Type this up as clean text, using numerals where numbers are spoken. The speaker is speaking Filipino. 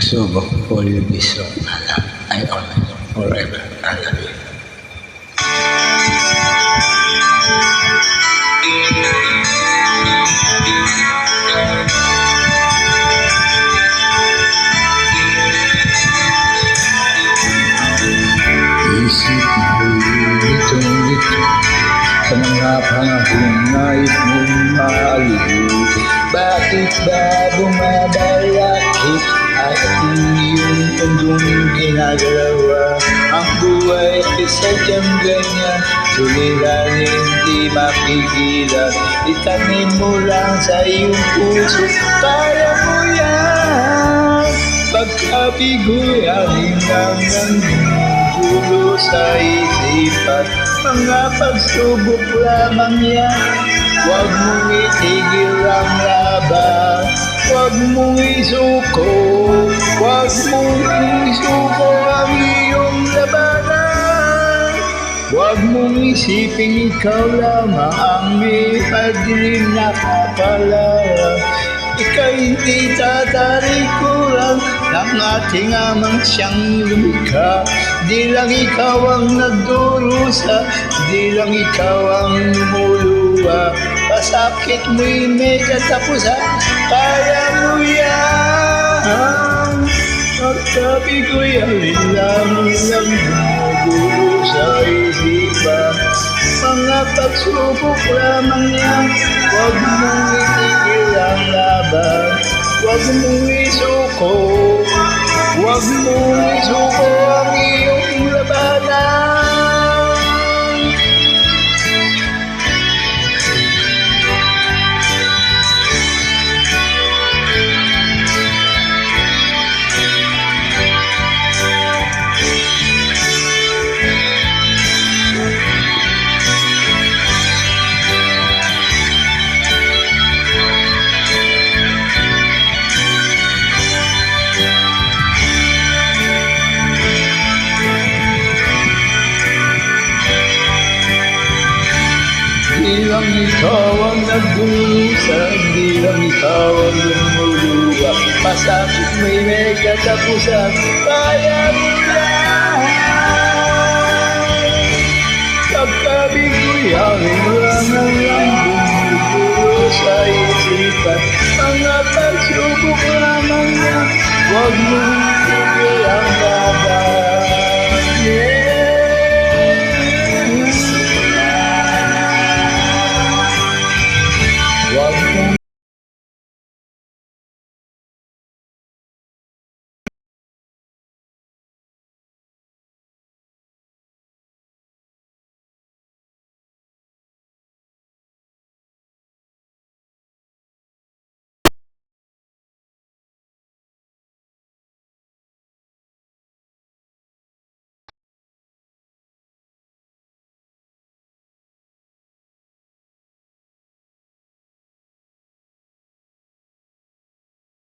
pagsubok will be so I honor forever and ever. Isip mo litong-lito sa mga panahon na itong maliit. Bakit ba bumabalakit at iyong tundong ginagalawa? Ang buhay ay sadyang ganyan, suliranin di mapigilan. Itanim mo lang sa iyong puso, kaya mo yan. Pagkabigoy alingang nanggulo sa isipan, mga pagsubok lamang yan. Huwag mong itigil ang laban, huwag mong isuko, huwag mong isuko ang iyong labanan. Huwag mong isipin ikaw lamang ang may padilim na kapalaran. Ika'y hindi tatalikuran ng ating amang siyang lumikha. Di lang ikaw ang nagdurusa, di lang ikaw ang lumuluwa. Pasakit mo'y may katapusan, kaya mo yan. Pagsabi ko'y alinlangan lang gumugulo sa isipan, mga pagsubok lamang yan. Huwag mong itigil ang laban, huwag mong isuko, huwag mong isuko ang iyong labanan. Di lang ikaw ang nagdurusan, di lang ikaw ang lumuluwa. Pasakit may katapusan, kaya mo yan. Pagkabigoy alinlangan lang gumugulo sa isipan, mga pagsubok lamang yan. Huwag mo